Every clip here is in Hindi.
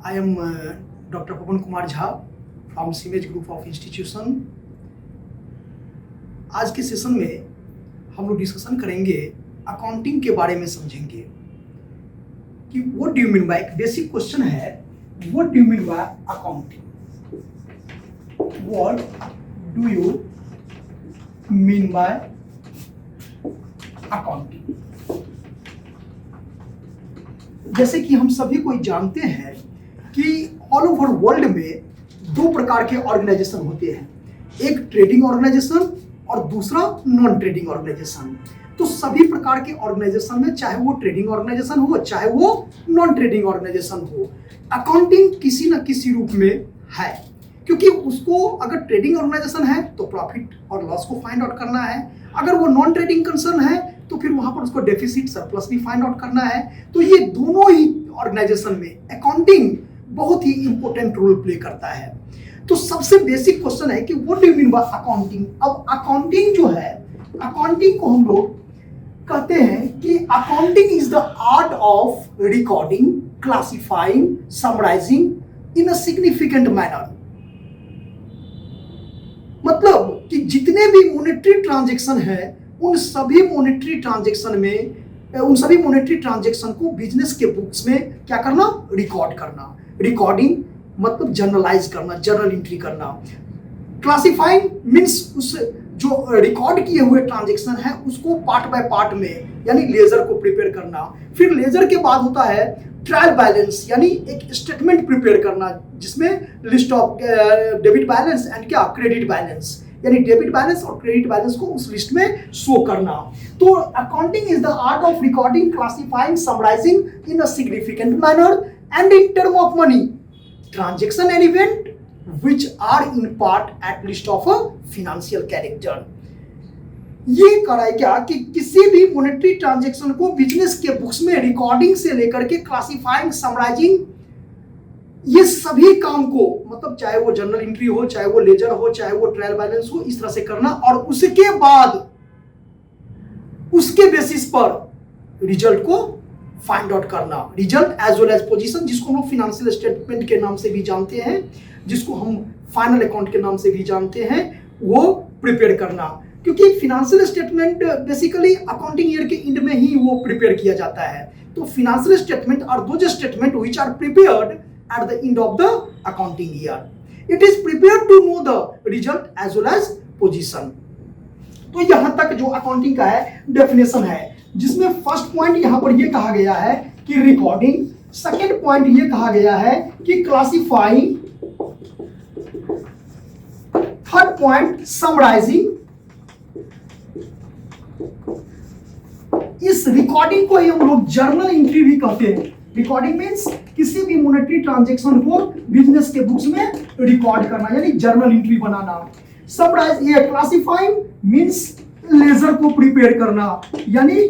I am Dr. Pawan Kumar Jha from Simage Group of Institution. आज के सेशन में हम लोग डिस्कशन करेंगे अकाउंटिंग के बारे में, समझेंगे कि what do you mean by, basic question है what do you mean by accounting, what do you mean by accounting. जैसे कि हम सभी कोई जानते हैं कि ऑल ओवर वर्ल्ड में दो प्रकार के ऑर्गेनाइजेशन होते हैं, एक ट्रेडिंग ऑर्गेनाइजेशन और दूसरा नॉन ट्रेडिंग ऑर्गेनाइजेशन। तो सभी प्रकार के ऑर्गेनाइजेशन में, चाहे वो ट्रेडिंग ऑर्गेनाइजेशन हो चाहे वो नॉन ट्रेडिंग ऑर्गेनाइजेशन हो, अकाउंटिंग किसी न किसी रूप में है, क्योंकि उसको अगर ट्रेडिंग ऑर्गेनाइजेशन है तो प्रॉफिट और लॉस को फाइंड आउट करना है, अगर वो नॉन ट्रेडिंग कंसर्न है तो फिर वहां पर उसको डेफिसिट सरप्लस भी फाइंड आउट करना है। तो ये दोनों ही ऑर्गेनाइजेशन में अकाउंटिंग बहुत ही इंपॉर्टेंट रोल प्ले करता है। तो सबसे बेसिक क्वेश्चन है कि what do you mean by accounting. अब अकाउंटिंग जो है, अकाउंटिंग को हम लोग कहते हैं कि accounting is the art of recording, classifying, summarising in a significant manner. मतलब कि जितने भी मॉनेटरी ट्रांजैक्शन है उन सभी मॉनेटरी ट्रांजैक्शन को बिजनेस के बुक्स में क्या करना, रिकॉर्ड करना। रिकॉर्डिंग मतलब जर्नलाइज करना, जर्नल एंट्री करना। क्लासिफाइंग मींस उस जो रिकॉर्ड किए हुए ट्रांजैक्शन है उसको पार्ट बाय पार्ट में यानी लेजर को प्रिपेयर करना। फिर लेजर के बाद होता है ट्रायल बैलेंस, यानी एक स्टेटमेंट प्रिपेयर करना जिसमें list of debit balance and क्या क्रेडिट बैलेंस, यानी डेबिट बैलेंस और क्रेडिट बैलेंस को उस लिस्ट में शो करना। तो accounting is the art of recording, classifying, summarising in a significant manner and in term of money transaction and event which are in part at least of a financial character। ये करा है क्या कि किसी भी मॉनेटरी ट्रांजैक्शन को बिजनेस के बुक्स में रिकॉर्डिंग से लेकर के क्लासिफाइंग, समराइजिंग, ये सभी काम को, मतलब चाहे वो जर्नल एंट्री हो, चाहे वो लेजर हो, चाहे वो ट्रायल बैलेंस हो, इस तरह से करना। और उसके बाद उसके बेसिस पर रिजल्ट को फाइंड आउट करना, result as well as position, जिसको हम लोग फाइनेंशियल स्टेटमेंट के नाम से भी जानते हैं, जिसको हम फाइनल अकाउंट के नाम से भी जानते हैं, वो प्रिपेयर करना। क्योंकि financial statement basically accounting year के एंड में ही वो प्रिपेयर किया जाता है। तो financial statement are those statement which are prepared at the end of the accounting year. It is prepared to know the result as well as position. तो यहां तक जो अकाउंटिंग का है डेफिनेशन है, जिसमें फर्स्ट पॉइंट यहां पर ये कहा गया है कि रिकॉर्डिंग, सेकंड पॉइंट ये कहा गया है कि क्लासिफाइंग, थर्ड पॉइंट समराइजिंग। इस रिकॉर्डिंग को ही हम लोग जर्नल एंट्री भी कहते हैं। रिकॉर्डिंग मींस किसी भी मॉनेटरी ट्रांजैक्शन को बिजनेस के बुक्स में रिकॉर्ड करना, यानी जर्नल एंट्री बनाना। समराइज, ये क्लासिफाइंग मींस लेजर को प्रिपेयर करना, यानी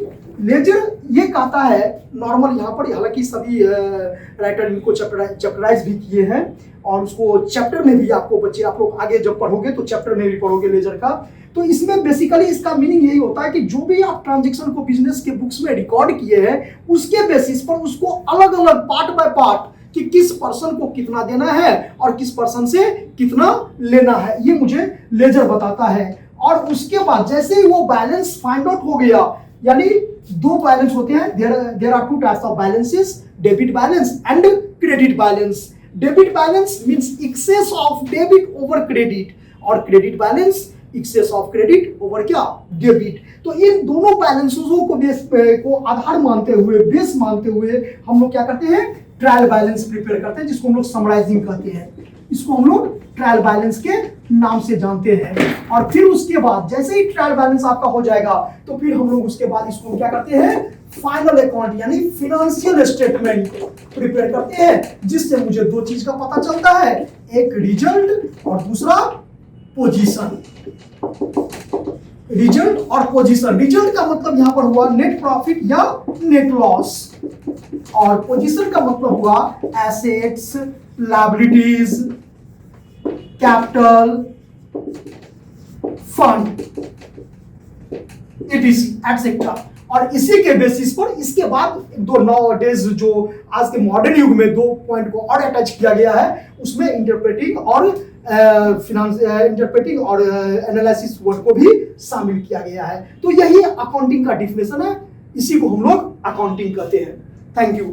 लेजर ये कहता है नॉर्मल, यहाँ पर हालांकि सभी राइटर इनको चैप्टराइज भी किए हैं और उसको चैप्टर में भी आपको बच्चे, आप लोग आगे जब पढ़ोगे तो चैप्टर में भी पढ़ोगे लेजर का। तो इसमें बेसिकली इसका मीनिंग यही होता है कि जो भी आप ट्रांजैक्शन को बिजनेस के बुक्स में रिकॉर्ड किए हैं उसके बेसिस पर उसको अलग अलग पार्ट बाय पार्ट कि किस पर्सन को कितना देना है और किस पर्सन से कितना लेना है, ये मुझे लेजर बताता है। और उसके बाद जैसे ही वो बैलेंस फाइंड आउट हो गया, यानी दो बैलेंस होते हैं, there are two types of balances, debit balance and credit balance. Debit balance means excess of debit over credit, और credit balance excess of credit over क्या, डेबिट। तो इन दोनों बैलेंसेसों को आधार मानते हुए, बेस मानते हुए हम लोग क्या करते हैं, ट्रायल बैलेंस प्रिपेयर करते हैं, जिसको हम लोग समराइजिंग कहते हैं। इसको हम लोग ट्रायल बैलेंस के नाम से जानते हैं। और फिर उसके बाद जैसे ही ट्रायल बैलेंस आपका हो जाएगा तो फिर हम लोग उसके बाद इसको क्या करते हैं, फाइनल अकाउंट यानी फाइनेंशियल स्टेटमेंट प्रिपेयर करते हैं, जिससे मुझे दो चीज का पता चलता है, एक रिजल्ट और दूसरा पोजीशन। रिजल्ट और पोजीशन, रिजल्ट का मतलब यहां पर हुआ नेट प्रॉफिट या नेट लॉस, और पोजीशन का मतलब हुआ assets, liabilities, capital, fund, etc. और इसी के बेसिस पर इसके बाद दो नाउ डेज जो आज के मॉडर्न युग में दो पॉइंट को और अटैच किया गया है, उसमें इंटरप्रेटिंग और इंटरप्रेटिंग और एनालिसिस वर्ड को भी शामिल किया गया है। तो यही अकाउंटिंग का डिफिनेशन है, इसी को हम लोग अकाउंटिंग कहते हैं। Thank you.